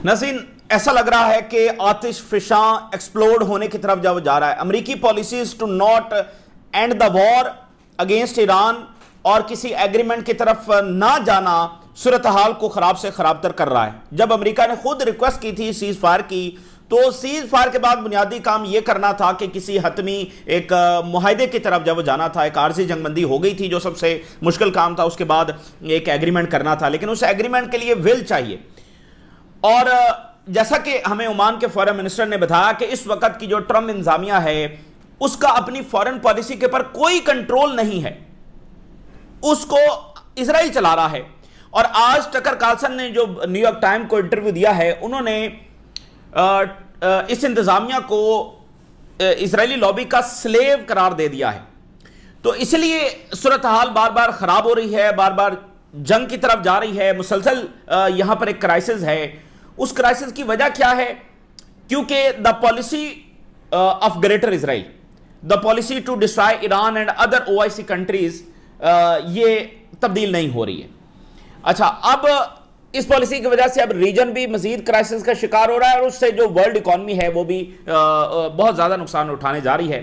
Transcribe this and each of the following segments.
ناظرین، ایسا لگ رہا ہے کہ آتش فشاں ایکسپلوڈ ہونے کی طرف جب جا رہا ہے. امریکی policies to not end the war against Iran اور کسی ایگریمنٹ کی طرف نہ جانا صورتحال کو خراب سے خراب تر کر رہا ہے. جب امریکہ نے خود ریکویسٹ کی تھی سیز فائر کی، تو سیز فائر کے بعد بنیادی کام یہ کرنا تھا کہ کسی حتمی ایک معاہدے کی طرف جب جانا تھا. ایک عارضی جنگ بندی ہو گئی تھی جو سب سے مشکل کام تھا، اس کے بعد ایک ایگریمنٹ کرنا تھا، لیکن اس ایگریمنٹ کے لیے ول چاہیے. اور جیسا کہ ہمیں عمان کے فورن منسٹر نے بتایا کہ اس وقت کی جو ٹرمپ انتظامیہ ہے اس کا اپنی فورن پالیسی کے پر کوئی کنٹرول نہیں ہے، اس کو اسرائیل چلا رہا ہے. اور آج ٹکر کارلسن نے جو نیو یارک ٹائم کو انٹرویو دیا ہے، انہوں نے اس انتظامیہ کو اسرائیلی لابی کا سلیو قرار دے دیا ہے. تو اس لیے صورتحال بار بار خراب ہو رہی ہے، بار بار جنگ کی طرف جا رہی ہے، مسلسل یہاں پر ایک کرائسس ہے. اس کرائسس کی وجہ کیا ہے؟ کیونکہ the policy of greater Israel, the policy to destroy Iran and other OIC countries, یہ تبدیل نہیں ہو رہی ہے. اچھا، اب اس پالیسی کی وجہ سے اب ریجن بھی مزید کرائسس کا شکار ہو رہا ہے، اور اس سے جو ورلڈ اکانومی ہے وہ بھی بہت زیادہ نقصان اٹھانے جا رہی ہے.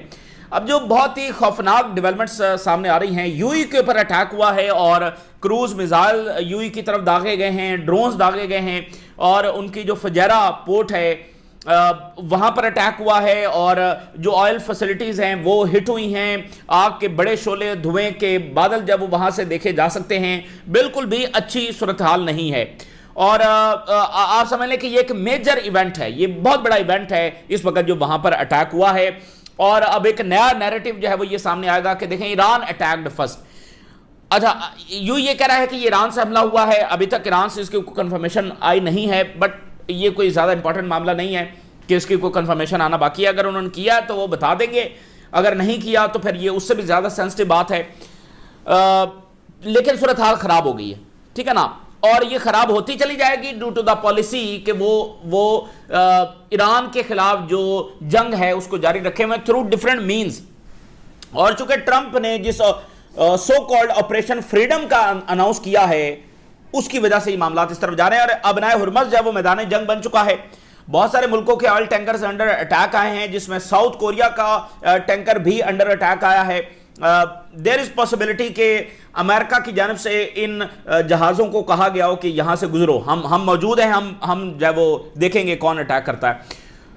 اب جو بہت ہی خوفناک ڈیولپمنٹس سامنے آ رہی ہیں، UAE کے اوپر اٹیک ہوا ہے اور کروز میزائل UAE کی طرف داغے گئے ہیں، ڈرونز داغے گئے ہیں، اور ان کی جو فجیرہ پورٹ ہے وہاں پر اٹیک ہوا ہے، اور جو آئل فیسلٹیز ہیں وہ ہٹ ہوئی ہیں. آگ کے بڑے شعلے، دھوئیں کے بادل جب وہاں سے دیکھے جا سکتے ہیں. بالکل بھی اچھی صورتحال نہیں ہے. اور آپ سمجھ لیں کہ یہ ایک میجر ایونٹ ہے، یہ بہت بڑا ایونٹ ہے اس وقت جو وہاں پر اٹیک ہوا ہے. اور اب ایک نیا نیریٹو جو ہے وہ یہ سامنے آئے گا کہ دیکھیں ایران اٹیکڈ فرسٹ. اچھا، یہ کہہ رہا ہے کہ یہ ایران سے حملہ ہوا ہے. ابھی تک ایران سے اس کی کنفرمیشن آئی نہیں ہے، بٹ یہ کوئی زیادہ امپورٹنٹ معاملہ نہیں ہے کہ اس کی کوئی کنفرمیشن آنا باقی ہے. اگر انہوں نے کیا تو وہ بتا دیں گے، اگر نہیں کیا تو پھر یہ اس سے بھی زیادہ سینسٹیو بات ہے. لیکن صورتحال خراب ہو گئی ہے، ٹھیک ہے نا، اور یہ خراب ہوتی چلی جائے گی ڈیو ٹو دا پالیسی کہ وہ ایران کے خلاف جو جنگ ہے اس کو جاری رکھے ہوئے تھرو ڈفرینٹ مینز. اور چونکہ ٹرمپ نے جس سو کالڈ آپریشن فریڈم کا اناؤنس کیا ہے، اس کی وجہ سے یہ معاملات اس طرف جا رہے ہیں. اور ابنائے ہرمز جو ہے وہ میدان جنگ بن چکا ہے. بہت سارے ملکوں کے آئل ٹینکرز انڈر اٹیک آئے ہیں، جس میں ساؤتھ کوریا کا ٹینکر بھی انڈر اٹیک آیا ہے. دیر از پاسبلٹی کہ امریکہ کی جانب سے ان جہازوں کو کہا گیا ہو کہ یہاں سے گزرو، ہم موجود ہیں، ہم جو ہے وہ دیکھیں گے کون اٹیک کرتا ہے.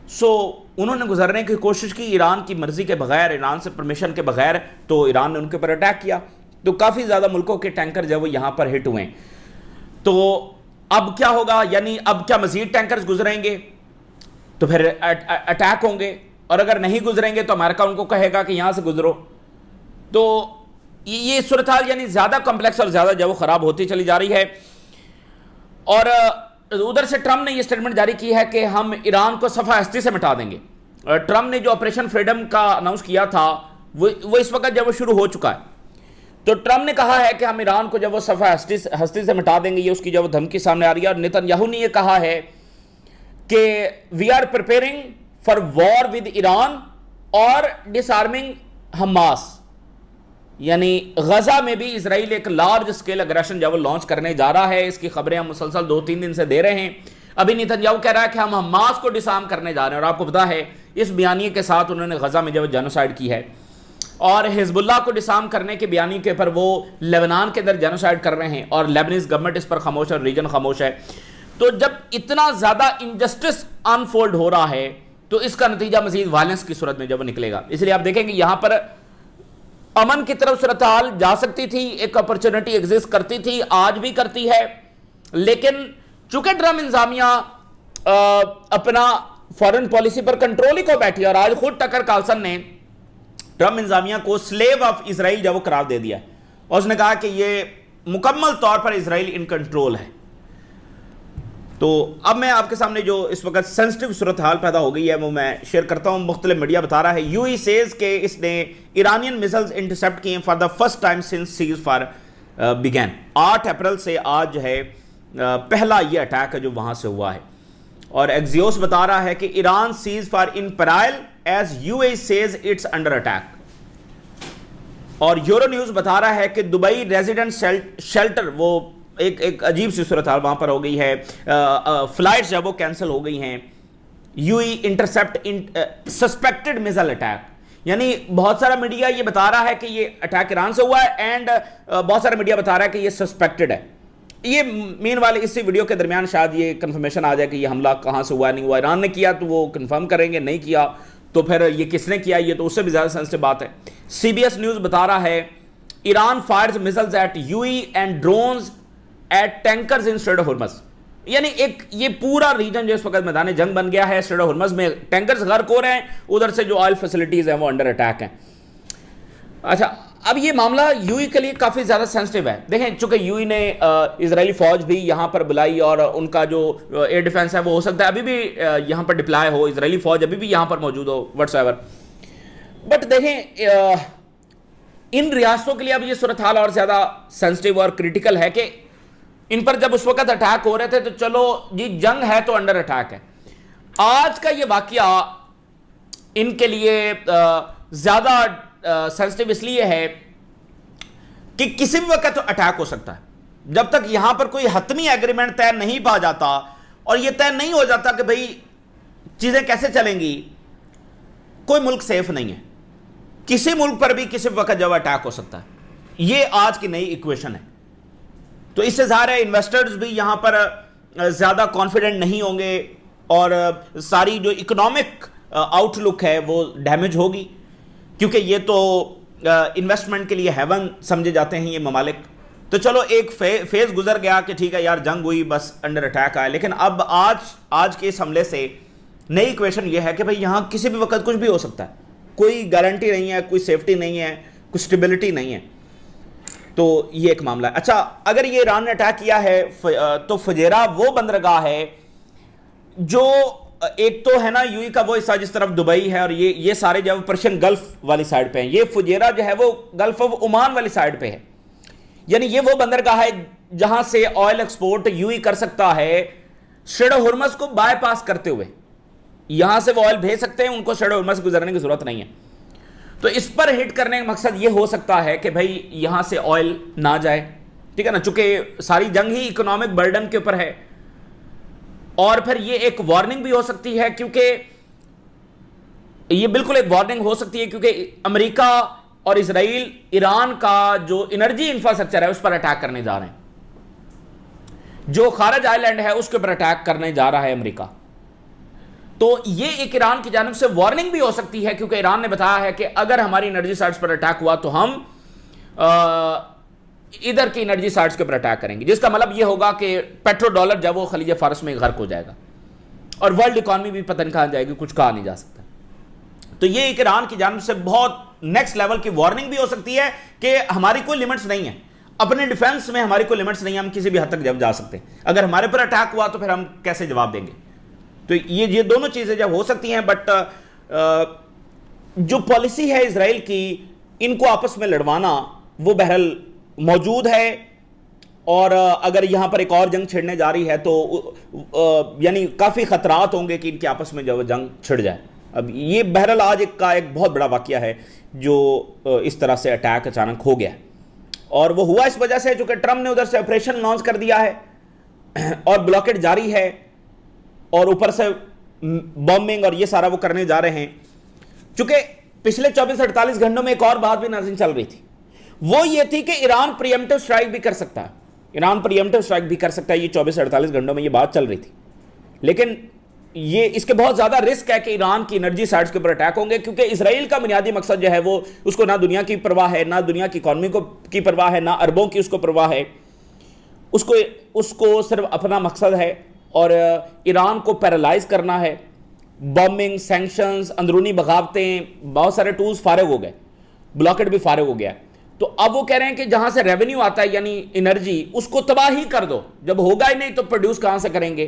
سو انہوں نے گزرنے کی کوشش کی ایران کی مرضی کے بغیر، ایران سے پرمیشن کے بغیر، تو ایران نے ان کے اوپر اٹیک کیا. تو کافی زیادہ ملکوں کے ٹینکر جو ہے وہ یہاں پر ہٹ ہوئے ہیں. تو اب کیا ہوگا؟ یعنی اب کیا مزید ٹینکرز گزریں گے تو پھر اٹیک ہوں گے، اور اگر نہیں گزریں گے تو امریکہ ان کو کہے گا کہ یہاں سے گزرو. تو یہ صورتحال یعنی زیادہ کمپلیکس اور زیادہ جو وہ خراب ہوتی چلی جا رہی ہے. اور ادھر سے ٹرمپ نے یہ سٹیٹمنٹ جاری کی ہے کہ ہم ایران کو صفحہ ہستی سے مٹا دیں گے. ٹرمپ نے جو آپریشن فریڈم کا اناؤنس کیا تھا وہ اس وقت جب وہ شروع ہو چکا ہے. تو ٹرمپ نے کہا ہے کہ ہم ایران کو جب وہ صفحہ ہستی سے مٹا دیں گے، یہ اس کی جب وہ دھمکی سامنے آ رہی ہے. اور نیتن یاہو نے یہ کہا ہے کہ we are preparing for war with Iran اور ڈس آرمنگ حماس. یعنی غزہ میں بھی اسرائیل ایک لارج اسکیل اگریشن جب وہ لانچ کرنے جا رہا ہے. اس کی خبریں ہم مسلسل 2-3 دن سے دے رہے ہیں. ابھی نیتن یاہو کہہ رہا ہے کہ ہم حماس کو ڈسارم کرنے جا رہے ہیں. اور آپ کو پتا ہے اس بیانیے کے ساتھ انہوں نے غزہ میں جب جینوسائیڈ کی ہے، اور حزب اللہ کو ڈسارم کرنے کے بیانیے کے پر وہ لیبنان کے اندر جینوسائیڈ کر رہے ہیں، اور لیبنیز گورنمنٹ اس پر خاموش ہے اور ریجن خاموش ہے. تو جب اتنا زیادہ انجسٹس انفولڈ ہو رہا ہے تو اس کا نتیجہ مزید وائلنس کی صورت میں جب نکلے گا. اس لیے آپ دیکھیں کہ یہاں پر امن کی طرف صورتحال جا سکتی تھی، ایک اپرچونٹی ایگزسٹ کرتی تھی، آج بھی کرتی ہے. لیکن چونکہ ٹرمپ انتظامیہ اپنا فارن پالیسی پر کنٹرول ہی کو بیٹھی، اور آج خود ٹکر کارلسن نے ٹرمپ انتظامیہ کو سلیو آف اسرائیل جب وہ قرار دے دیا ہے، اور اس نے کہا کہ یہ مکمل طور پر اسرائیل ان کنٹرول ہے. تو اب میں آپ کے سامنے جو اس وقت سینسٹیو صورتحال پیدا ہو گئی ہے وہ میں شیئر کرتا ہوں. مختلف میڈیا بتا رہا ہے UAE سیز کہ اس نے ایرانین میزائلز انٹرسیپٹ کیے for the first time since cease fire begin. 8 April سے آج جو ہے پہلا یہ اٹیک ہے جو وہاں سے ہوا ہے. اور ایکزیوس بتا رہا ہے کہ Iran ceasefire in peril as UAE says it's under attack. اور یورو نیوز بتا رہا ہے کہ دبئی ریزیڈنٹ شیلٹر، وہ ایک عجیب سی صورتحال وہاں پر ہو گئی ہے. فلائٹس جب وہ کینسل ہو گئی ہیں. U E intercept suspected missile attack, یعنی بہت سارا میڈیا یہ بتا رہا ہے کہ یہ اٹیک ایران سے ہوا ہے, اینڈ بہت سارا میڈیا بتا رہا ہے کہ یہ سسپیکٹڈ ہے. یہ مین والے اسی ویڈیو کے درمیان شاید یہ کنفرمیشن آ جائے کہ یہ حملہ کہاں سے ہوا, نہیں ہوا. ایران نے کیا تو وہ کنفرم کریں گے, نہیں کیا تو پھر یہ کس نے کیا, یہ تو اس سے بھی زیادہ سینسٹیو بات ہے. سی بی ایس نیوز بتا رہا ہے Iran fires missiles at UAE and drones at tankers in strait of Hormuz. یعنی ایک یہ پورا ریجن جو اس وقت میدان جنگ بن گیا ہے, اسٹریٹ آف ہرمز میں ٹینکرز غرق ہو رہے ہیں, ادھر سے جو آئل فیسلٹیز ہیں وہ انڈر اٹیک ہیں. اچھا, اب یہ معاملہ یو ای کے لیے کافی زیادہ سینسٹیو ہے. دیکھیں چونکہ یو ای نے اسرائیلی فوج بھی یہاں پر بلائی اور ان کا جو ایئر ڈیفنس ہے وہ ہو سکتا ہے ابھی بھی یہاں پر ڈپلائے ہو, اسرائیلی فوج ابھی بھی یہاں پر موجود ہو وٹس ایور. بٹ دیکھیں ان ریاستوں کے لیے اب یہ صورتحال اور زیادہ سینسٹیو اور کریٹیکل ہے کہ ان پر جب اس وقت اٹیک ہو رہے تھے تو چلو جی جنگ ہے تو انڈر اٹیک ہے. آج کا یہ واقعہ ان کے لیے زیادہ سینسٹیو اس لیے ہے کہ کسی بھی وقت اٹیک ہو سکتا ہے. جب تک یہاں پر کوئی حتمی ایگریمنٹ طے نہیں پا جاتا اور یہ طے نہیں ہو جاتا کہ بھئی چیزیں کیسے چلیں گی, کوئی ملک سیف نہیں ہے. کسی ملک پر بھی کسی وقت جب اٹیک ہو سکتا ہے. یہ آج کی نئی ایکویشن ہے. تو اس سے ظاہر ہے انویسٹرز بھی یہاں پر زیادہ کانفیڈنٹ نہیں ہوں گے اور ساری جو اکنامک آؤٹ لک ہے وہ ڈیمیج ہوگی, کیونکہ یہ تو انویسٹمنٹ کے لیے ہیون سمجھے جاتے ہیں یہ ممالک. تو چلو ایک فیز گزر گیا کہ ٹھیک ہے یار جنگ ہوئی, بس انڈر اٹیک آئے. لیکن اب آج کے اس حملے سے نئی ایکویشن یہ ہے کہ بھئی یہاں کسی بھی وقت کچھ بھی ہو سکتا ہے. کوئی گارنٹی نہیں ہے, کوئی سیفٹی نہیں ہے, کوئی سٹیبلٹی نہیں ہے. تو یہ ایک معاملہ ہے. اچھا, اگر یہ ایران نے اٹیک کیا ہے تو فجیرہ وہ بندرگاہ ہے جو ایک تو ہے نا یو ای کا وہ حصہ جس طرف دبئی ہے اور یہ سارے جو پرشین گلف والی سائڈ پہ ہیں. یہ فجیرہ جو ہے وہ گلف آف عمان والی سائڈ پہ ہے. یعنی یہ وہ بندرگاہ ہے جہاں سے آئل ایکسپورٹ یو ای کر سکتا ہے اسٹریٹ آف ہرمز کو بائی پاس کرتے ہوئے. یہاں سے وہ آئل بھیج سکتے ہیں, ان کو اسٹریٹ آف ہرمز سے گزرنے کی ضرورت نہیں ہے. تو اس پر ہٹ کرنے کا مقصد یہ ہو سکتا ہے کہ بھئی یہاں سے آئل نہ جائے, ٹھیک ہے نا, چونکہ ساری جنگ ہی اکنامک برڈن کے اوپر ہے. اور پھر یہ ایک وارننگ بھی ہو سکتی ہے, کیونکہ یہ بالکل ایک وارننگ ہو سکتی ہے کیونکہ امریکہ اور اسرائیل ایران کا جو انرجی انفراسٹرکچر ہے اس پر اٹیک کرنے جا رہے ہیں. جو خارج آئی لینڈ ہے اس کے اوپر اٹیک کرنے جا رہا ہے امریکہ. تو یہ ایک ایران کی جانب سے وارننگ بھی ہو سکتی ہے, کیونکہ ایران نے بتایا ہے کہ اگر ہماری انرجی سائٹس پر اٹیک ہوا تو ہم ادھر کی انرجی سائٹس کے اوپر اٹیک کریں گے, جس کا مطلب یہ ہوگا کہ پیٹرو ڈالر جب وہ خلیج فارس میں غرق ہو جائے گا اور ورلڈ اکانومی بھی پتہ نہیں کہاں جائے گی, کچھ کہا نہیں جا سکتا. تو یہ ایک ایران کی جانب سے بہت نیکسٹ لیول کی وارننگ بھی ہو سکتی ہے کہ ہماری کوئی لمٹس نہیں ہے, اپنے ڈیفنس میں ہماری کوئی لمٹس نہیں ہے, ہم کسی بھی حد تک جب جا سکتے ہیں. اگر ہمارے پر اٹیک ہوا تو پھر ہم کیسے جواب دیں گے. تو یہ دونوں چیزیں جب ہو سکتی ہیں. بٹ جو پالیسی ہے اسرائیل کی ان کو آپس میں لڑوانا وہ بہرحال موجود ہے, اور اگر یہاں پر ایک اور جنگ چھڑنے جا رہی ہے تو یعنی کافی خطرات ہوں گے کہ ان کے آپس میں جب جنگ چھڑ جائے. اب یہ بہرحال آج ایک بہت بڑا واقعہ ہے جو اس طرح سے اٹیک اچانک ہو گیا, اور وہ ہوا اس وجہ سے چونکہ ٹرمپ نے ادھر سے آپریشن لانچ کر دیا ہے اور بلاکیڈ جاری ہے, اور اوپر سے بمبنگ اور یہ سارا وہ کرنے جا رہے ہیں. چونکہ پچھلے 24-48 گھنٹوں میں ایک اور بات بھی ناظرین چل رہی تھی, وہ یہ تھی کہ ایران پریمپٹیو سٹرائک بھی کر سکتا ہے. ایران پریمپٹیو سٹرائک بھی کر سکتا ہے, یہ 24-48 گھنٹوں میں یہ بات چل رہی تھی. لیکن یہ اس کے بہت زیادہ رسک ہے کہ ایران کی انرجی سائٹس کے اوپر اٹیک ہوں گے, کیونکہ اسرائیل کا بنیادی مقصد جو ہے وہ اس کو نہ دنیا کی پرواہ ہے, نہ دنیا کی اکانومی کی پرواہ ہے, نہ اربوں کی اس کو پرواہ ہے. اس کو صرف اپنا مقصد ہے اور ایران کو پیرالائز کرنا ہے. بمبنگ, سینکشنز, اندرونی بغاوتیں, بہت سارے ٹولز فارغ ہو گئے, بلاکیڈ بھی فارغ ہو گیا. تو اب وہ کہہ رہے ہیں کہ جہاں سے ریونیو آتا ہے یعنی انرجی, اس کو تباہ ہی کر دو. جب ہوگا ہی نہیں تو پروڈیوس کہاں سے کریں گے.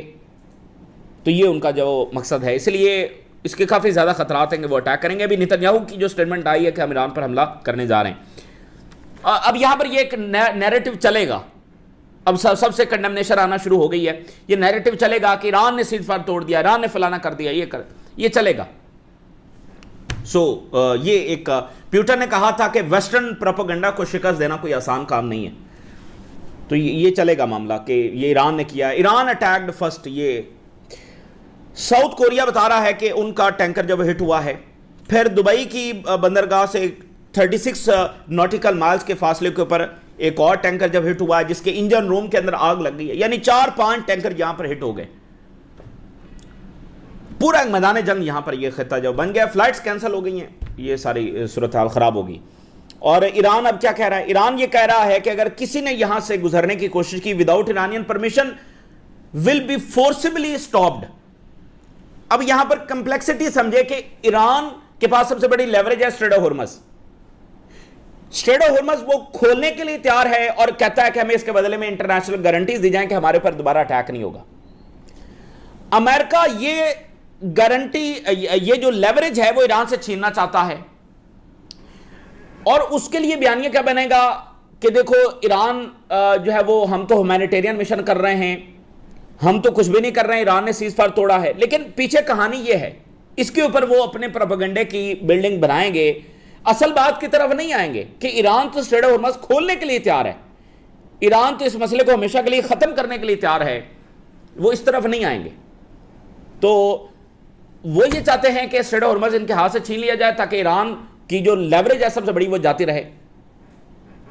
تو یہ ان کا جو مقصد ہے, اس لیے اس کے کافی زیادہ خطرات ہیں کہ وہ اٹیک کریں گے. ابھی نتنیاہو کی جو سٹیٹمنٹ آئی ہے کہ ہم ایران پر حملہ کرنے جا رہے ہیں, اب یہاں پر یہ ایک نیریٹو چلے گا. اب سب سے کنڈمنیشن آنا شروع ہو گئی ہے. یہ نیریٹو چلے گا کہ ایران نے سیز فائر توڑ دیا, ایران نے فلانا کر دیا, یہ چلے گا. یہ ایک پیوٹن نے کہا تھا کہ ویسٹرن پروپیگنڈا کو شکست دینا کوئی آسان کام نہیں ہے. تو یہ چلے گا معاملہ کہ یہ ایران نے کیا. Iran attacked first. یہ ساؤتھ کوریا بتا رہا ہے کہ ان کا ٹینکر جب ہٹ ہوا ہے. پھر دبئی کی بندرگاہ سے 36 نوٹیکل مائلز کے فاصلے کے اوپر ایک اور ٹینکر جب ہٹ ہوا ہے جس کے انجن روم کے اندر آگ لگ گئی ہے. یعنی 4-5 ٹینکر یہاں پر ہٹ ہو گئے. پورا ایک میدان جنگ یہاں پر یہ خطہ جو بن گیا. فلائٹس کینسل ہو گئی ہیں. یہ ساری صورتحال خراب ہوگی. اور ایران اب کیا کہہ رہا ہے؟ ایران یہ کہہ رہا ہے کہ اگر کسی نے یہاں سے گزرنے کی کوشش کی without Iranian permission will be forcibly stopped. اب یہاں پر کمپلیکسٹی سمجھے کہ ایران کے پاس سب سے بڑی لیوریج ہے strait of Hormuz. Strait of Hormuz وہ کھولنے کے لیے تیار ہے اور کہتا ہے کہ ہمیں اس کے بدلے میں انٹرنیشنل گارنٹیز دی جائیں کہ ہمارے پر دوبارہ اٹیک نہیں ہوگا. امریکہ یہ گارنٹی، یہ جو لیوریج ہے وہ ایران سے چھیننا چاہتا ہے. اور اس کے لیے بیانیہ کیا بنے گا کہ دیکھو ایران جو ہے وہ ہم تو ہیومینیٹیرین مشن کر رہے ہیں، ہم تو کچھ بھی نہیں کر رہے ہیں، ایران نے سیز فائر توڑا ہے. لیکن پیچھے کہانی یہ ہے، اس کے اوپر وہ اپنے پروپیگنڈے کی بلڈنگ بنائیں گے. اصل بات کی طرف نہیں آئیں گے کہ ایران تو اسٹریٹ آف ہرمز کھولنے کے لیے تیار ہے، ایران تو اس مسئلے کو ہمیشہ کے لیے ختم کرنے کے لیے تیار ہے. وہ اس طرف نہیں آئیں گے. تو وہ یہ چاہتے ہیں کہ اسٹریٹ آف ہرمز ان کے ہاتھ سے چھین لیا جائے تاکہ ایران کی جو لیوریج ہے سب سے بڑی وہ جاتی رہے.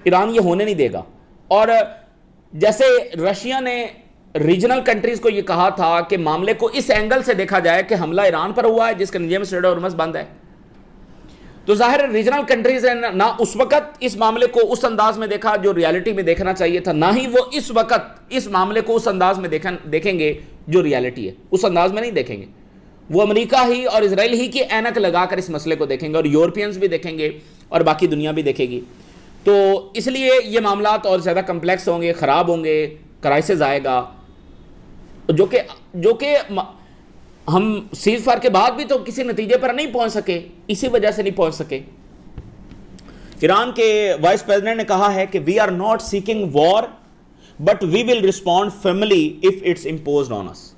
ایران یہ ہونے نہیں دے گا. اور جیسے رشیا نے ریجنل کنٹریز کو یہ کہا تھا کہ معاملے کو اس اینگل سے دیکھا جائے کہ حملہ ایران پر ہوا ہے جس کے نتیجے میں اسٹریٹ آف ہرمز بند ہے. تو ظاہر ہے ریجنل کنٹریز ہیں نہ اس وقت اس معاملے کو اس انداز میں دیکھا جو ریالٹی میں دیکھنا چاہیے تھا، نہ ہی وہ اس وقت اس معاملے کو اس انداز میں دیکھیں گے جو ریالٹی ہے. اس انداز میں نہیں دیکھیں گے. وہ امریکہ ہی اور اسرائیل ہی کی اینک لگا کر اس مسئلے کو دیکھیں گے اور یورپینز بھی دیکھیں گے اور باقی دنیا بھی دیکھے گی. تو اس لیے یہ معاملات اور زیادہ کمپلیکس ہوں گے، خراب ہوں گے، کرائسس آئے گا، جو کہ ہم سیز فائر کے بعد بھی تو کسی نتیجے پر نہیں پہنچ سکے، اسی وجہ سے نہیں پہنچ سکے. ایران کے وائس پریزیڈنٹ نے کہا ہے کہ we are not seeking war but we will respond firmly if it's imposed on us.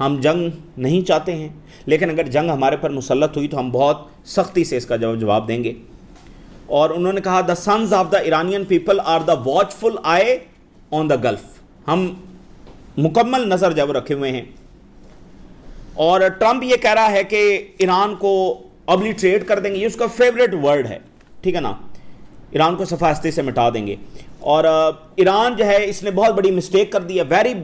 ہم جنگ نہیں چاہتے ہیں لیکن اگر جنگ ہمارے پر مسلط ہوئی تو ہم بہت سختی سے اس کا جواب دیں گے. اور انہوں نے کہا the sons of the Iranian people are the watchful eye on the Gulf. ہم مکمل نظر جب رکھے ہوئے ہیں. اور ٹرمپ یہ کہہ رہا ہے کہ ایران کو ابلیٹریٹ کر دیں گے. یہ اس کا فیوریٹ ورڈ ہے، ٹھیک ہے نا. ایران کو صفحہ ہستی سے مٹا دیں گے. اور ایران جو ہے اس نے بہت بڑی مسٹیک کر دی ہے، very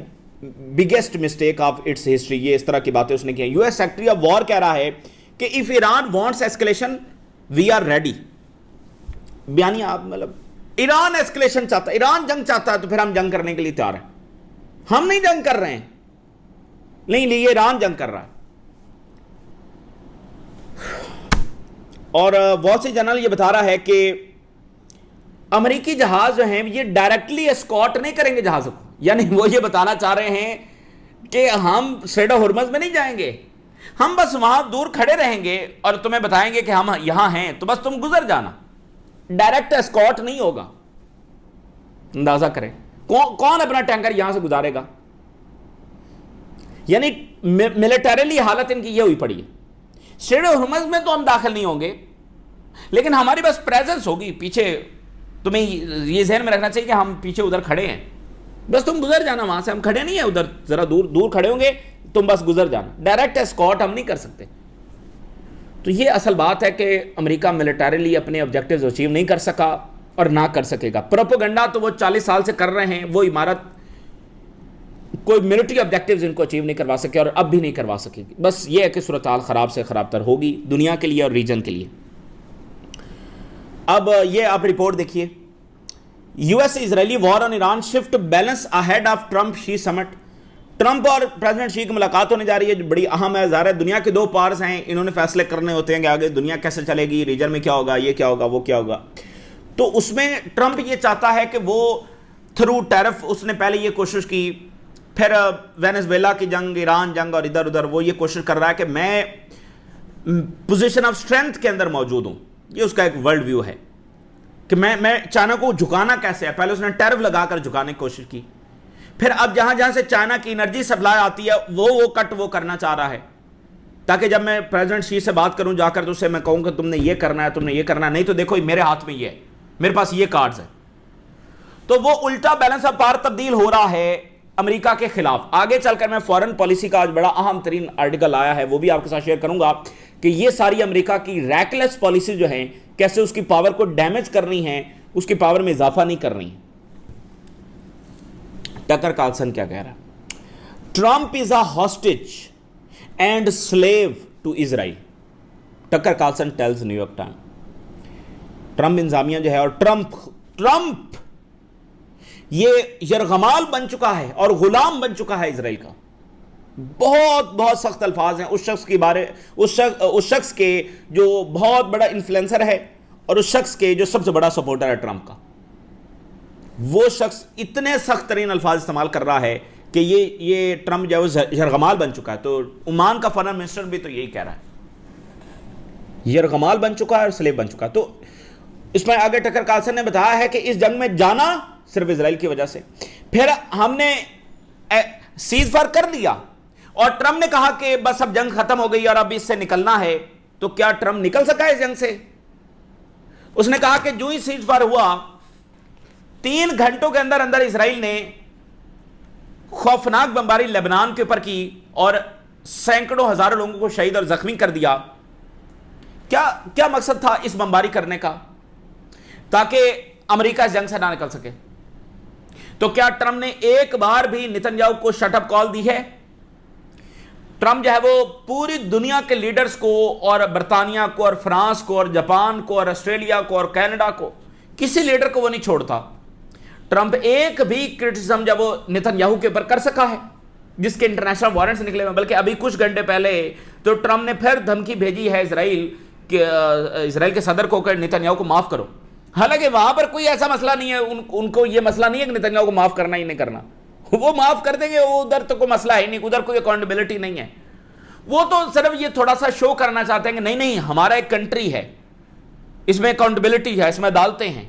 biggest mistake of its history. یہ اس طرح کی باتیں اس نے کی ہیں. U S secretary of war کہہ رہا ہے کہ if Iran wants escalation we are ready. بیانیہ آپ مطلب ایران ایسکلیشن چاہتا ہے، ایران جنگ چاہتا ہے تو پھر ہم جنگ کرنے کے لیے تیار ہیں. ہم نہیں جنگ کر رہے ہیں، نہیں یہ ایران جنگ کر رہا ہے. اور وال اسٹریٹ جرنل یہ بتا رہا ہے کہ امریکی جہاز جو ہیں یہ ڈائریکٹلی اسکارٹ نہیں کریں گے جہازوں کو. یعنی وہ یہ بتانا چاہ رہے ہیں کہ ہم اسٹریٹ آف ہرمز میں نہیں جائیں گے، ہم بس وہاں دور کھڑے رہیں گے اور تمہیں بتائیں گے کہ ہم یہاں ہیں تو بس تم گزر جانا. ڈائریکٹ اسکارٹ نہیں ہوگا. اندازہ کریں کون اپنا ٹینکر یہاں سے گزارے گا. یعنی ملیٹریلی حالت ان کی یہ ہوئی پڑی ہے. اسٹریٹ آف ہرمز میں تو ہم داخل نہیں ہوں گے لیکن ہماری بس پریزنس ہوگی پیچھے. تمہیں یہ ذہن میں رکھنا چاہیے کہ ہم پیچھے ادھر کھڑے ہیں، بس تم گزر جانا وہاں سے. ہم کھڑے نہیں ہیں ادھر، ذرا دور کھڑے ہوں گے، تم بس گزر جانا. ڈائریکٹ اسکارٹ ہم نہیں کر سکتے. تو یہ اصل بات ہے کہ امریکہ ملیٹریلی اپنے آبجیکٹیوز اچیو نہیں کر سکا اور نہ کر سکے گا. پروپیگنڈا تو وہ 40 سال سے کر رہے ہیں، وہ عمارت کوئی ملٹری آبجیکٹیوز ان کو اچیو نہیں کروا سکے اور اب بھی نہیں کروا سکے گی. بس یہ ہے کہ صورتحال خراب سے خراب تر ہوگی دنیا کے لیے اور ریجن کے لیے. اب یہ آپ رپورٹ دیکھیے. U S Israeli war on Iran shift balance ahead of Trump Xi summit. Trump اور پریزیڈنٹ شی کی ملاقات ہونے جا رہی ہے جو بڑی اہم ہے. ظاہر ہے دنیا کے دو پارس ہیں، انہوں نے فیصلے کرنے ہوتے ہیں کہ آگے دنیا کیسے چلے گی، ریجن میں کیا ہوگا، یہ کیا ہوگا، وہ کیا ہوگا. تو اس میں ٹرمپ یہ چاہتا ہے کہ وہ تھرو ٹیرف، اس نے پہلے یہ کوشش کی، پھر وینزویلا کی جنگ، ایران جنگ اور ادھر ادھر وہ یہ کوشش کر رہا ہے کہ میں پوزیشن آف اسٹرینتھ کے اندر موجود ہوں. یہ اس کا ایک ورلڈ ویو ہے کہ میں چائنا کو جھکانا کیسے ہے. پہلے اس نے ٹیرف لگا کر جھکانے کی کوشش کی، پھر اب جہاں سے چائنا کی انرجی سپلائی آتی ہے وہ کٹ وہ کرنا چاہ رہا ہے تاکہ جب میں پریزیڈنٹ شی سے بات کروں جا کر تو اسے میں کہوں کہ تم نے یہ کرنا ہے، تم نے یہ کرنا ہے، نہیں تو دیکھو میرے ہاتھ میں یہ ہے، میرے پاس یہ کارڈز ہیں. تو وہ الٹا بیلنس آف پاور تبدیل ہو رہا ہے امریکہ کے خلاف. آگے چل کر میں فورن پالیسی کا آج بڑا اہم ترین آرٹیکل آیا ہے, وہ بھی آپ کے ساتھ شیئر کروں گا کہ یہ ساری امریکہ کی ریکلیس پالیسی جو ہیں کیسے اس کی پاور کو ڈیمیج کرنی ہے, اس کی پاور میں اضافہ نہیں کرنی. ٹکر کارلسن کیا کہہ رہا ہے؟ Trump is a hostage and slave to Israel. Tucker Carlson tells New York Time. ٹرمپ انتظامیہ جو ہے, اور ٹرمپ یہ یرغمال بن چکا ہے اور غلام بن چکا ہے اسرائیل کا. بہت سخت الفاظ ہیں اس شخص کے بارے, اس شخص کے جو بہت بڑا انفلوئنسر ہے اور اس شخص کے جو سب سے بڑا سپورٹر ہے ٹرمپ کا. وہ شخص اتنے سخت ترین الفاظ استعمال کر رہا ہے کہ یہ ٹرمپ جو ہے یرغمال بن چکا ہے. تو عمان کا فارن منسٹر بھی تو یہی کہہ رہا ہے, یرغمال بن چکا ہے اور سلیب بن چکا ہے. تو اس میں آگے ٹکر کارلسن نے بتایا ہے کہ اس جنگ میں جانا صرف اسرائیل کی وجہ سے. پھر ہم نے سیز فائر کر دیا اور ٹرمپ نے کہا کہ بس اب جنگ ختم ہو گئی اور اب اس سے نکلنا ہے. تو کیا ٹرمپ نکل سکا ہے اس جنگ سے؟ اس نے کہا کہ جو ہی سیز فائر ہوا 3 گھنٹوں کے اندر اندر اسرائیل نے خوفناک بمباری لبنان کے اوپر کی اور سینکڑوں ہزاروں لوگوں کو شہید اور زخمی کر دیا. کیا مقصد تھا اس بمباری کرنے کا؟ تاکہ امریکہ اس جنگ سے نہ نکل سکے. تو کیا ٹرمپ نے ایک بار بھی نتنیاہو کو شٹ اپ کال دی ہے؟ ٹرمپ جو ہے وہ پوری دنیا کے لیڈرز کو اور برطانیہ کو اور فرانس کو اور جاپان کو اور آسٹریلیا کو اور کینیڈا کو, کسی لیڈر کو وہ نہیں چھوڑتا. ٹرمپ ایک بھی کرٹیسزم جب وہ نتنیاہو کے اوپر کر سکا ہے جس کے انٹرنیشنل وارنٹس نکلے ہوئے, بلکہ ابھی کچھ گھنٹے پہلے تو ٹرمپ نے پھر دھمکی بھیجی ہے اسرائیل کے صدر کو کہ نتنیاہو کو معاف کرو. حالانکہ وہاں پر کوئی ایسا مسئلہ نہیں ہے, ان کو یہ مسئلہ نہیں ہے کہ نتنیاہو کو معاف کرنا ہی نہیں کرنا, وہ معاف کر دیں گے. وہ ادھر تو کوئی مسئلہ ہے نہیں, ادھر کوئی اکاؤنٹیبلٹی نہیں ہے. وہ تو صرف یہ تھوڑا سا شو کرنا چاہتے ہیں کہ نہیں ہمارا ایک کنٹری ہے, اس میں اکاؤنٹیبلٹی ہے, اس میں عدالتیں ہیں.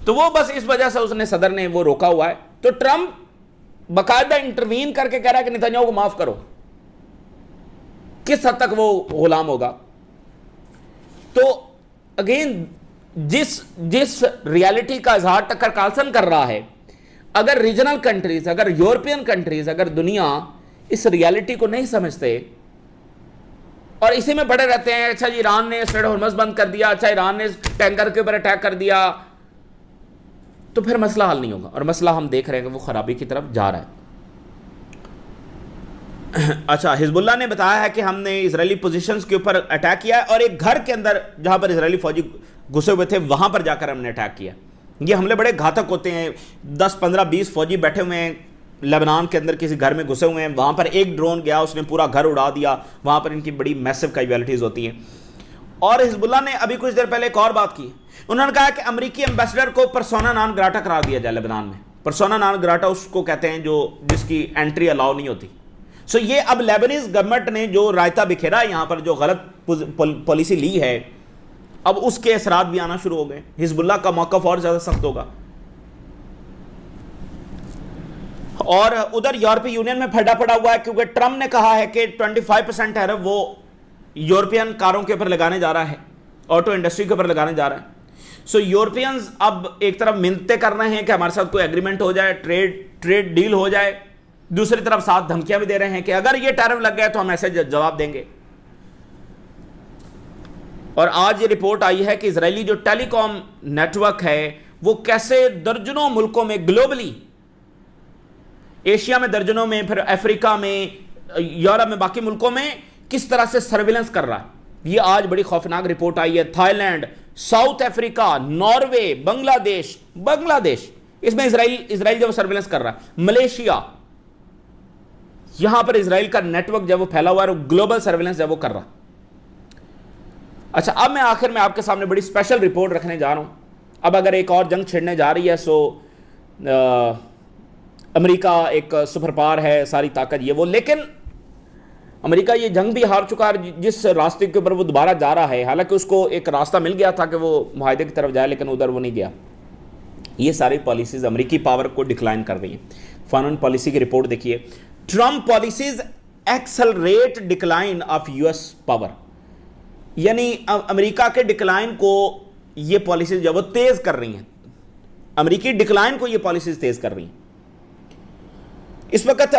تو وہ بس اس وجہ سے اس نے صدر نے وہ روکا ہوا ہے. تو ٹرمپ باقاعدہ انٹروین کر کے کہہ رہا ہے کہ نتنیاہو کو معاف کرو. کس حد تک وہ غلام ہوگا؟ تو اگین جس ریالٹی کا اظہار ٹکر کارلسن کر رہا ہے, اگر ریجنل کنٹریز, اگر یورپین کنٹریز, اگر دنیا اس ریالٹی کو نہیں سمجھتے اور اسی میں پڑے رہتے ہیں, اچھا جی ایران نے اسٹریٹ ہارمز بند کر دیا, اچھا ایران نے ٹینکر کے اوپر اٹیک کر دیا, تو پھر مسئلہ حل نہیں ہوگا. اور مسئلہ ہم دیکھ رہے ہیں کہ وہ خرابی کی طرف جا رہا ہے. اچھا, حزب اللہ نے بتایا ہے کہ ہم نے اسرائیلی پوزیشنز کے اوپر اٹیک کیا ہے اور ایک گھر کے اندر جہاں پر اسرائیلی فوجی گھسے ہوئے تھے وہاں پر جا کر ہم نے اٹیک کیا. یہ حملے بڑے گھاتک ہوتے ہیں. 10 15 20 فوجی بیٹھے ہوئے ہیں لبنان کے اندر, کسی گھر میں گھسے ہوئے ہیں, وہاں پر ایک ڈرون گیا, اس نے پورا گھر اڑا دیا. وہاں پر ان کی بڑی میسو کیجویلٹیز ہوتی ہیں. اور حزب اللہ نے ابھی کچھ دیر پہلے ایک اور بات کی, انہوں نے کہا کہ امریکی ایمبیسڈر کو پرسونا نان گراٹا قرار دیا جائے لبنان میں. پرسونا نان گراٹا اس کو کہتے ہیں جس کی انٹری الاؤ نہیں ہوتی. سو یہ اب لیبنیز گورنمنٹ نے جو رائتا بکھیرا یہاں پر, جو غلط پالیسی لی ہے, اب اس کے اثرات بھی آنا شروع ہو گئے. حزب اللہ کا موقف اور زیادہ سخت ہوگا. اور ادھر یورپی یونین میں پھڈا پڑا ہوا ہے کیونکہ ٹرمپ نے کہا ہے کہ 25% ٹیرف وہ یورپین کاروں کے اوپر لگانے جا رہا ہے, آٹو انڈسٹری کے اوپر لگانے جا رہا ہے. سو یورپینز اب ایک طرف منتیں کر رہے ہیں کہ ہمارے ساتھ کوئی ایگریمنٹ ہو جائے, ٹریڈ ڈیل ہو جائے, دوسری طرف ساتھ دھمکیاں بھی دے رہے ہیں کہ اگر یہ ٹیرف لگ گئے تو ہم ایسے جواب دیں گے. اور آج یہ رپورٹ آئی ہے کہ اسرائیلی جو ٹیلی کام نیٹ ورک ہے وہ کیسے درجنوں ملکوں میں گلوبلی, ایشیا میں درجنوں میں, پھر افریقہ میں, یورپ میں, باقی ملکوں میں کس طرح سے سرویلنس کر رہا ہے. یہ آج بڑی خوفناک رپورٹ آئی ہے. Thailand, South Africa, Norway, Bangladesh, اس میں اسرائیل جو سرویلنس کر رہا ہے. ملیشیا, یہاں پر اسرائیل کا نیٹ ورک جب وہ پھیلا ہوا ہے, گلوبل سرویلنس جب وہ کر رہا. اچھا, اب میں آخر میں آپ کے سامنے بڑی اسپیشل رپورٹ رکھنے جا رہا ہوں. اب اگر ایک اور جنگ چھڑنے جا رہی ہے سو امریکہ ایک سپر پاور ہے, ساری طاقت یہ وہ, لیکن امریکہ یہ جنگ بھی ہار چکا ہے. جس راستے کے اوپر وہ دوبارہ جا رہا ہے, حالانکہ اس کو ایک راستہ مل گیا تھا کہ وہ معاہدے کی طرف جائے, لیکن ادھر وہ نہیں گیا. یہ ساری پالیسیز امریکی پاور کو ڈکلائن کر رہی ہیں. فارن پالیسی کی رپورٹ دیکھیے. Trump policies accelerate decline of U S power, یعنی امریکہ کے ڈکلائن کو یہ پالیسیز جو وہ تیز کر رہی ہیں. امریکی ڈکلائن کو یہ پالیسیز تیز کر رہی ہیں. اس وقت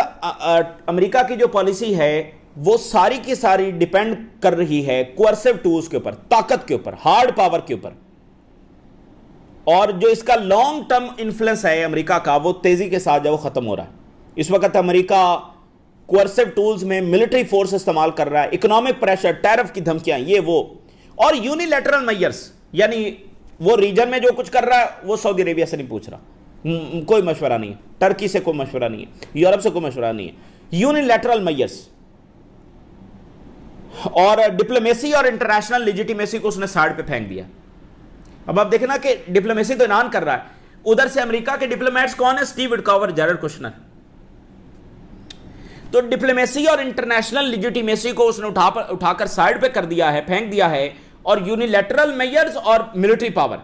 امریکہ کی جو پالیسی ہے وہ ساری کی ساری ڈیپینڈ کر رہی ہے کوئرسو ٹولز کے اوپر, طاقت کے اوپر, ہارڈ پاور کے اوپر. اور جو اس کا لانگ ٹرم انفلوئنس ہے امریکہ کا, وہ تیزی کے ساتھ جو ختم ہو رہا ہے. اس وقت امریکہ کوئرسو ٹولز میں ملٹری فورس استعمال کر رہا ہے, اکنامک پریشر, ٹیرف کی دھمکیاں, یہ وہ, اور یونیلیٹرل میئرز, یعنی وہ ریجن میں جو کچھ کر رہا ہے وہ سعودی عربیہ سے نہیں پوچھ رہا, کوئی مشورہ نہیں ہے, ٹرکی سے کوئی مشورہ نہیں ہے, یورپ سے کوئی مشورہ نہیں ہے, یونیلیٹرل میئرز. اور ڈپلومیسی اور انٹرنیشنل لیجیٹیمیسی کو اس نے سائڈ پہ پھینک دیا. اب آپ دیکھیں نا کہ ڈپلومیسی تو اعلان کر رہا ہے, ادھر سے امریکہ کے ڈپلومیٹس کون ہیں؟ Steve Witkoff, Jared Kushner. تو ڈپلومیسی اور انٹرنیشنل لیجیٹیمیسی کو اس نے اٹھا کر سائڈ پہ کر دیا ہے, پھینک دیا ہے, اور یونیلیٹرل میئرز اور ملٹری پاور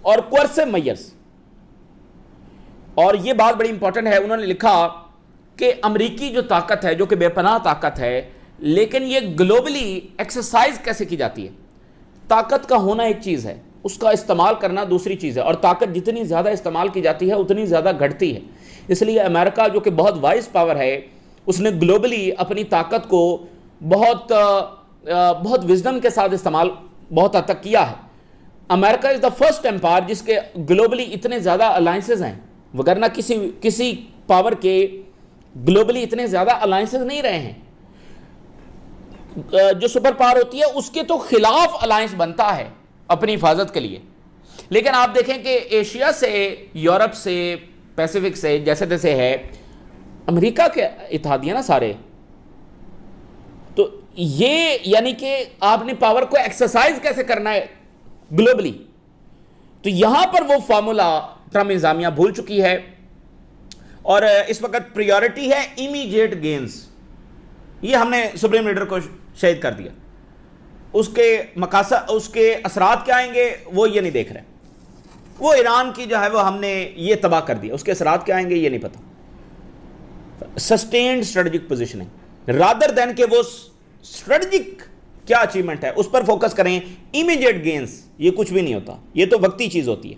اور کوئرسو میئرز. اور یہ بات بڑی امپورٹنٹ ہے, انہوں نے لکھا کہ امریکی جو طاقت ہے, جو کہ بے پناہ طاقت ہے, لیکن یہ گلوبلی ایکسرسائز کیسے کی جاتی ہے. طاقت کا ہونا ایک چیز ہے, اس کا استعمال کرنا دوسری چیز ہے, اور طاقت جتنی زیادہ استعمال کی جاتی ہے اتنی زیادہ گھٹتی ہے. اس لیے امریکہ جو کہ بہت وائز پاور ہے, اس نے گلوبلی اپنی طاقت کو بہت وزڈم کے ساتھ استعمال بہت حد تک کیا ہے. امریکہ از دا فرسٹ امپائر جس کے گلوبلی اتنے زیادہ الائنسز ہیں, وگرنہ کسی پاور کے گلوبلی اتنے زیادہ الائنسز نہیں رہے ہیں. جو سپر پاور ہوتی ہے اس کے تو خلاف الائنس بنتا ہے اپنی حفاظت کے لیے, لیکن آپ دیکھیں کہ ایشیا سے, یورپ سے, پیسیفک سے, جیسے تیسے ہے, امریکہ کے اتحادیہ نا سارے. تو یہ یعنی کہ آپ نے پاور کو ایکسرسائز کیسے کرنا ہے گلوبلی, تو یہاں پر وہ فارمولا ٹرمپ انتظامیہ بھول چکی ہے. اور اس وقت پریورٹی ہے امیڈیٹ گینز. یہ ہم نے سپریم لیڈر کو شہید کر دیا, اس کے مقاصد, اس کے اثرات کیا آئیں گے وہ یہ نہیں دیکھ رہے. وہ ایران کی جو ہے وہ ہم نے یہ تباہ کر دیا, اس کے اثرات کیا آئیں گے یہ نہیں پتا. Sustained strategic positioning rather than کہ وہ اسٹریٹجک کیا اچیومنٹ ہے اس پر فوکس کریں. امیڈیٹ گینز یہ کچھ بھی نہیں ہوتا, یہ تو وقتی چیز ہوتی ہے.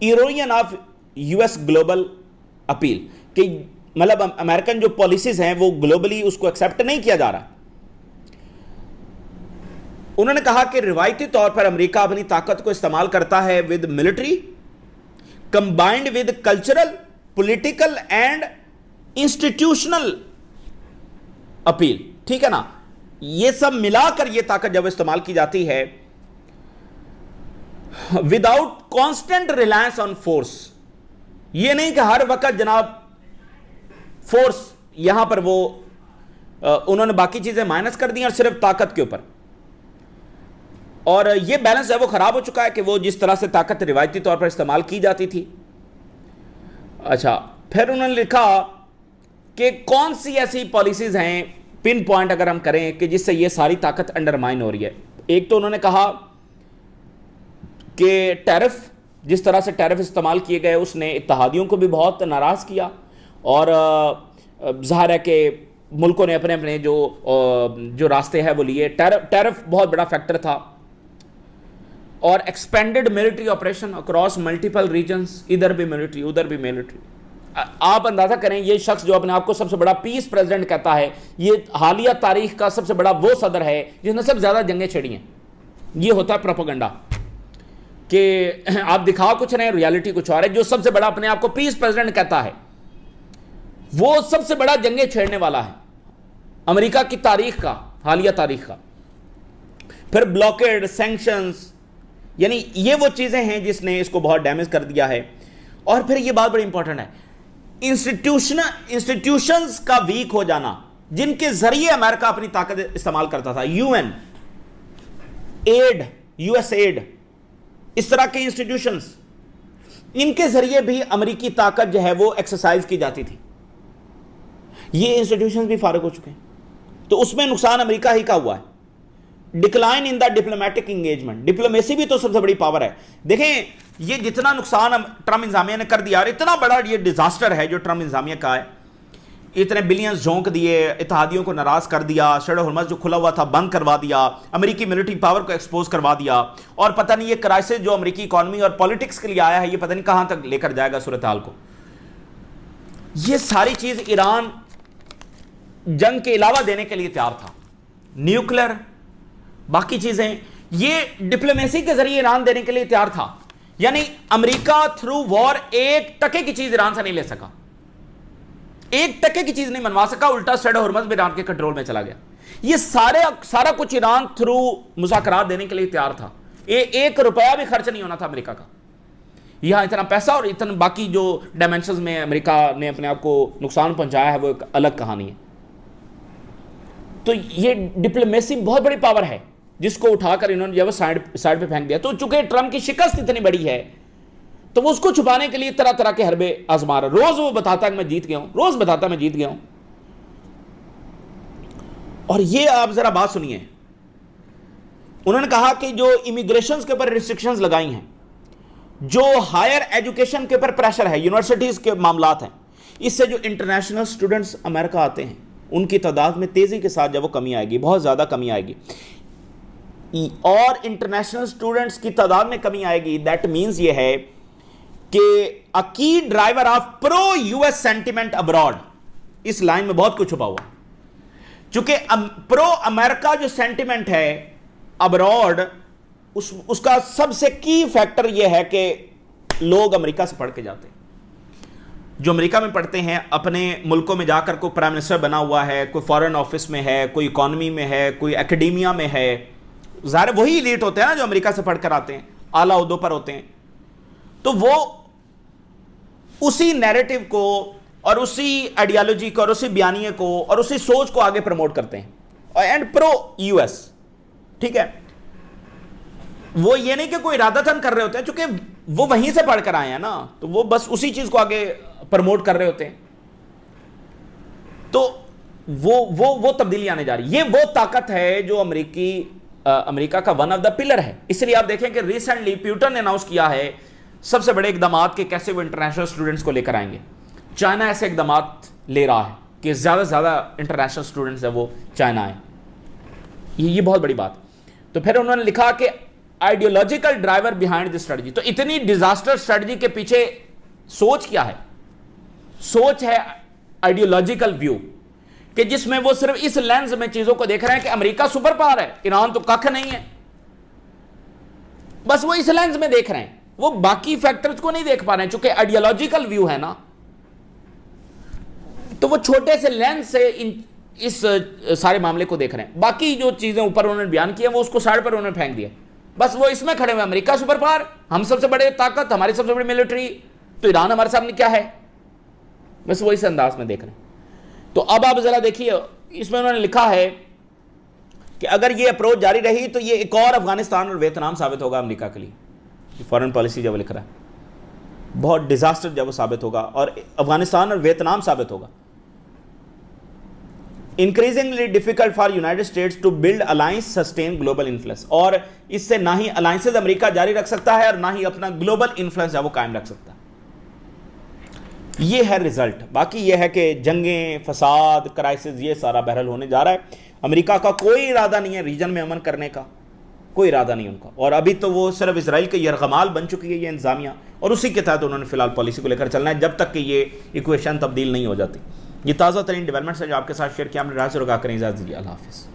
Erosion of U S global appeal, کہ مطلب امریکن جو پالیسیز ہیں وہ گلوبلی اس کو ایکسیپٹ نہیں کیا جا رہا. انہوں نے کہا کہ روایتی طور پر امریکہ اپنی طاقت کو استعمال کرتا ہے with military combined with cultural, political and institutional appeal. ٹھیک ہے نا, یہ سب ملا کر یہ طاقت جب استعمال کی جاتی ہے without constant reliance on force. یہ نہیں کہ ہر وقت جناب فورس, یہاں پر وہ انہوں نے باقی چیزیں مائنس کر دی اور صرف طاقت کے اوپر. اور یہ بیلنس ہے وہ خراب ہو چکا ہے کہ وہ جس طرح سے طاقت روایتی طور پر استعمال کی جاتی تھی. اچھا, پھر انہوں نے لکھا کہ کون سی ایسی پالیسیز ہیں پن پوائنٹ اگر ہم کریں کہ جس سے یہ ساری طاقت انڈرمائن ہو رہی ہے. ایک تو انہوں نے کہا کہ ٹیرف, جس طرح سے ٹیرف استعمال کیے گئے اس نے اتحادیوں کو بھی بہت ناراض کیا, اور ظاہر ہے کہ ملکوں نے اپنے اپنے جو راستے ہیں وہ لیے. ٹیرف بہت بڑا فیکٹر تھا. اور expanded military operation across multiple regions, ادھر بھی ملٹری ادھر بھی ملٹری. آپ اندازہ کریں یہ شخص جو اپنے آپ کو سب سے بڑا پیس پریزیڈنٹ کہتا ہے, یہ حالیہ تاریخ کا سب سے بڑا وہ صدر ہے جس نے سب زیادہ جنگیں چھڑی ہیں. یہ ہوتا ہے پروپیگنڈا کہ آپ دکھا کچھ رہے ہیں, ریالٹی کچھ اور ہے. جو سب سے بڑا اپنے آپ کو پیس پریزیڈنٹ کہتا ہے وہ سب سے بڑا جنگیں چھیڑنے والا ہے امریکہ کی تاریخ کا, حالیہ تاریخ کا. پھر بلاکیڈ, سینکشنز, یعنی یہ وہ چیزیں ہیں جس نے اس کو بہت ڈیمیج کر دیا ہے. اور پھر یہ بات بڑی امپورٹنٹ ہے, انسٹیٹیوشنز کا ویک ہو جانا جن کے ذریعے امریکہ اپنی طاقت استعمال کرتا تھا. U N, aid, U S aid, اس طرح کے انسٹیٹیوشنز, ان کے ذریعے بھی امریکی طاقت جو ہے وہ ایکسرسائز کی جاتی تھی. یہ انسٹیٹیوشنز بھی فارغ ہو چکے ہیں, تو اس میں نقصان امریکہ ہی کا ہوا ہے. Decline in the diplomatic engagement, diplomacy بھی تو سب سے بڑی پاور ہے. دیکھیں یہ جتنا نقصان ٹرمپ انتظامیہ نے کر دیا, اور اتنا بڑا یہ ڈیزاسٹر ہے جو ٹرمپ انتظامیہ کا ہے, اتنے بلینز جھونک دیے، اتحادیوں کو ناراض کر دیا، اسٹریٹ آف ہرمز جو کھلا ہوا تھا بند کروا دیا، امریکی ملٹری پاور کو ایکسپوز کروا دیا، اور پتہ نہیں یہ کرائسس جو امریکی اکانومی اور پولیٹکس کے لیے آیا ہے یہ پتہ نہیں کہاں تک لے کر جائے گا صورتحال کو۔ یہ ساری چیز ایران جنگ کے علاوہ دینے کے لیے تیار تھا، نیوکلر باقی چیزیں، یہ ڈپلومیسی کے ذریعے ایران دینے کے لیے تیار تھا۔ یعنی امریکہ تھرو وار ایک ٹکے کی چیز ایران سے نہیں لے سکا، ایک ٹکے کی چیز نہیں منوا سکا، الٹا اسٹریٹ آف ہرمز بھی ایران کے کنٹرول میں چلا گیا۔ یہ سارا کچھ ایران تھرو مذاکرات دینے کے لیے تیار تھا، ایک روپیہ بھی خرچ نہیں ہونا تھا امریکہ کا۔ یہاں اتنا پیسہ اور اتنا باقی جو ڈائمینشنز میں امریکہ نے اپنے آپ کو نقصان پہنچایا ہے وہ ایک الگ کہانی ہے۔ تو یہ ڈپلومیسی بہت بڑی پاور ہے جس کو اٹھا کر انہوں نے جب سائڈ پہ پھینک دیا۔ تو چونکہ ٹرمپ کی شکست اتنی بڑی ہے تو وہ اس کو چھپانے کے لیے طرح طرح کے حربے آزما رہا۔ روز وہ بتاتا ہے کہ میں جیت گیا ہوں، روز بتاتا میں جیت گیا ہوں۔ اور یہ آپ ذرا بات سنیے، انہوں نے کہا کہ جو امیگریشنز کے اوپر ریسٹرکشنز لگائی ہیں، جو ہائر ایجوکیشن کے اوپر پریشر ہے، یونیورسٹیز کے معاملات ہیں، اس سے جو انٹرنیشنل سٹوڈنٹس امریکہ آتے ہیں ان کی تعداد میں تیزی کے ساتھ جب وہ کمی آئے گی، بہت زیادہ کمی آئے گی، اور انٹرنیشنل سٹوڈنٹس کی تعداد میں کمی آئے گی، دیٹ مینز یہ ہے کہ a key driver of pro-US sentiment abroad، اس لائن میں بہت کچھ چھپا ہوا، چونکہ پرو امریکہ جو سینٹیمنٹ ہے ابراڈ، اس کا سب سے کی فیکٹر یہ ہے کہ لوگ امریکہ سے پڑھ کے جاتے ہیں، جو امریکہ میں پڑھتے ہیں اپنے ملکوں میں جا کر کوئی پرائم منسٹر بنا ہوا ہے، کوئی فارن آفس میں ہے، کوئی اکانومی میں ہے، کوئی اکیڈیمیا میں ہے، ظاہر وہی ایلیٹ ہوتے ہیں نا جو امریکہ سے پڑھ کر آتے ہیں، اعلیٰ عہدوں پر ہوتے ہیں، تو وہ اسی نیریٹو کو اور اسی آئیڈیالوجی کو اور اسی بیانیے کو اور اسی سوچ کو آگے پروموٹ کرتے ہیں، اینڈ پرو یو ایس، ٹھیک ہے۔ وہ یہ نہیں کہ کوئی ارادتاً کر رہے ہوتے ہیں، چونکہ وہ وہیں سے پڑھ کر آئے ہیں نا، تو وہ بس اسی چیز کو آگے پروموٹ کر رہے ہوتے ہیں، تو وہ تبدیلی آنے جا رہی ہے۔ یہ وہ طاقت ہے جو امریکہ کا ون آف دا پلر ہے۔ اس لیے آپ دیکھیں کہ ریسنٹلی پیوٹن نے اناؤنس کیا ہے سب سے بڑے اقدامات کے کیسے وہ انٹرنیشنل سٹوڈنٹس کو لے کر آئیں گے۔ چائنا ایسے اقدامات لے رہا ہے کہ زیادہ سے زیادہ انٹرنیشنل سٹوڈنٹس ہیں وہ چائنا آئیں، یہ بہت بڑی بات۔ تو پھر انہوں نے لکھا کہ ideological driver behind the strategy, تو اتنی ڈیزاسٹر اسٹریٹجی کے پیچھے سوچ کیا ہے؟ سوچ ہے آئیڈیولوجیکل ویو، کہ جس میں وہ صرف اس لینز میں چیزوں کو دیکھ رہے ہیں کہ امریکہ سپر پاور ہے، ایران تو ککھ نہیں ہے، بس وہ اس لینز میں دیکھ رہے ہیں، وہ باقی فیکٹرز کو نہیں دیکھ پا رہے ہیں، چونکہ آئیڈیولوجیکل ویو ہے نا، تو وہ چھوٹے سے لینز سے اس سارے معاملے کو دیکھ رہے ہیں۔ باقی جو چیزیں اوپر انہوں نے بیان کی ہیں وہ اس کو سائڈ پر انہوں نے پھینک دیا، بس وہ اس میں کھڑے ہوئے، امریکہ سپر پاور، ہم سب سے بڑے طاقت، ہماری سب سے بڑی ملٹری، تو ایران ہمارے سامنے کیا ہے، بس وہ اس انداز میں دیکھ رہے ہیں۔ تو اب آپ ذرا دیکھیے، اس میں انہوں نے لکھا ہے کہ اگر یہ اپروچ جاری رہی تو یہ ایک اور افغانستان اور ویتنام ثابت ہوگا امریکہ کے لیے۔ فارن پالیسی جب وہ لکھ رہا ہے بہت ڈیزاسٹر جب وہ ثابت ہوگا، اور افغانستان اور ویتنام ثابت ہوگا۔ Increasingly difficult for United States to build alliance sustain global influence, اور اس سے نہ ہی الائنسز امریکہ جاری رکھ سکتا ہے اور نہ ہی اپنا گلوبل انفلوئنس جب وہ قائم رکھ سکتا ہے۔ یہ ہے رزلٹ۔ باقی یہ ہے کہ جنگیں، فساد، کرائسس، یہ سارا بہرحال ہونے جا رہا ہے۔ امریکہ کا کوئی ارادہ نہیں ہے ریجن میں امن کرنے کا، کوئی ارادہ نہیں ان کا، اور ابھی تو وہ صرف اسرائیل کے یرغمال بن چکی ہے یہ انتظامیہ، اور اسی کے تحت انہوں نے فی الحال پالیسی کو لے کر چلنا ہے جب تک کہ یہ ایکویشن تبدیل نہیں ہو جاتی۔ یہ تازہ ترین ڈیولپمنٹس ہیں جو آپ کے ساتھ شیئر کیا، ہم نے رائے سے رکا کریں، اجازت دیجیے، اللہ حافظ۔